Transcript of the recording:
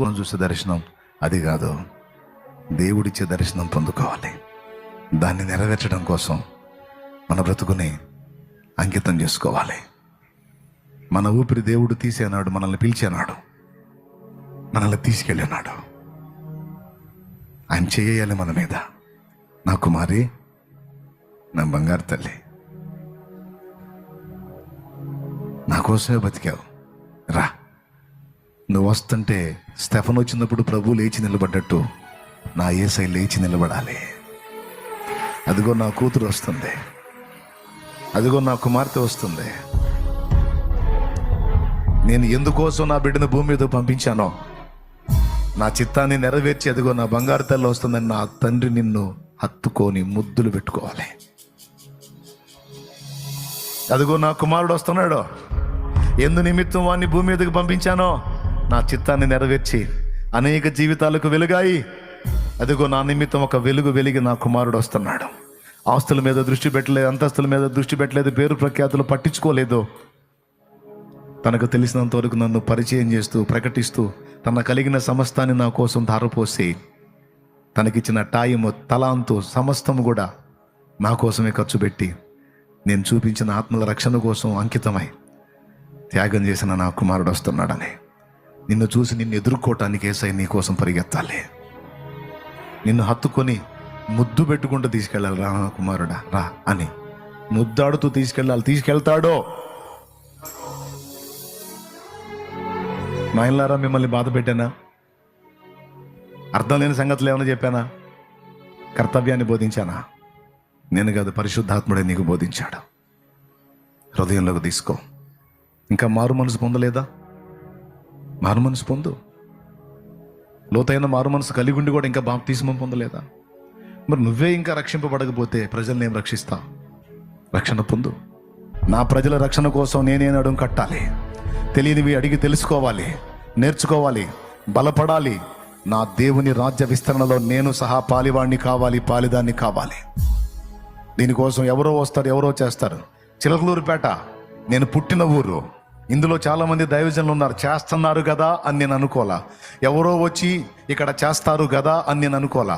కోసం చూసే దర్శనం అది కాదు. దేవుడిచ్చే దర్శనం పొందుకోవాలి. దాన్ని నెరవేర్చడం కోసం మన బ్రతుకుని అంకితం చేసుకోవాలి. మన ఊపిరి దేవుడు తీసేనాడు, మనల్ని పిలిచేనాడు, మనల్ని తీసుకెళ్ళినాడు. ఆయన చేయాలి మన మీద. నా కుమారి, నా బంగారు తల్లి, నా కోసమే బతికావు, రా. నువ్వు వస్తుంటే స్టెఫన్ వచ్చినప్పుడు ప్రభు లేచి నిలబడ్డట్టు నా యేసయ్య లేచి నిలబడాలి. అదిగో నా కూతురు వస్తుంది, అదిగో నా కుమార్తె వస్తుంది. నేను ఎందుకోసం నా బిడ్డను భూమి మీద పంపించానో నా చిత్తాన్ని నెరవేర్చి అదిగో నా బంగారు తల్లి వస్తుందని నా తండ్రి నిన్ను హత్తుకొని ముద్దులు పెట్టుకోవాలి. అదిగో నా కుమారుడు వస్తున్నాడు, ఎందు నిమిత్తం వాడిని భూమి మీదకి పంపించానో నా చిత్తాన్ని నెరవేర్చి అనేక జీవితాలకు వెలుగాయి. అదిగో నా నిమిత్తం ఒక వెలుగు వెలిగి నా కుమారుడు వస్తున్నాడు. ఆస్తుల మీద దృష్టి పెట్టలేదు, అంతస్తుల మీద దృష్టి పెట్టలేదు, పేరు ప్రఖ్యాతులు పట్టించుకోలేదు. తనకు తెలిసినంత వరకు నన్ను పరిచయం చేస్తూ ప్రకటిస్తూ తన కలిగిన సమస్తాన్ని నా కోసం ధారపోసి తనకిచ్చిన టాయిము తలాంతు సమస్తము కూడా నా కోసమే ఖర్చు పెట్టి నేను చూపించిన ఆత్మల రక్షణ కోసం అంకితమై త్యాగం చేసిన నా కుమారుడు వస్తున్నాడని నిన్ను చూసి నిన్ను ఎదుర్కోవటానికి యేసయ్య నీ కోసం పరిగెత్తాలి. నిన్ను హత్తుకొని ముద్దు పెట్టుకుంటూ తీసుకెళ్ళాలి. రా నా కుమారుడా రా అని ముద్దాడుతూ తీసుకెళ్ళాలి. తీసుకెళ్తాడో? నాయనలారా, మిమ్మల్ని బాధ పెట్టానా? అర్థం లేని సంగతులు ఏమైనా చెప్పానా? కర్తవ్యాన్ని బోధించానా? నేను కాదు, పరిశుద్ధాత్ముడే నీకు బోధించాడు. హృదయంలోకి తీసుకో. ఇంకా మారు మనసు పొందలేదా? మారు మనసు పొందు. లోతైన మారు మనసు కలిగి ఉండి కూడా ఇంకా బాప్తిస్మం పొందలేదా? మరి నువ్వే ఇంకా రక్షింపబడకపోతే ప్రజల్ని ఏం రక్షిస్తా? రక్షణ పొందు. నా ప్రజల రక్షణ కోసం నేనే నడుం కట్టాలి. తెలియనివి అడిగి తెలుసుకోవాలి, నేర్చుకోవాలి, బలపడాలి. నా దేవుని రాజ్య విస్తరణలో నేను సహా పాలివాణ్ణి కావాలి, పాలిదాన్ని కావాలి. దీనికోసం ఎవరో వస్తారు, ఎవరో చేస్తారు. చిలకలూరుపేట నేను పుట్టిన ఊరు. ఇందులో చాలామంది దైవజనులు ఉన్నారు, చేస్తున్నారు కదా అని నేను అనుకోలా. ఎవరో వచ్చి ఇక్కడ చేస్తారు కదా అని నేను అనుకోలా.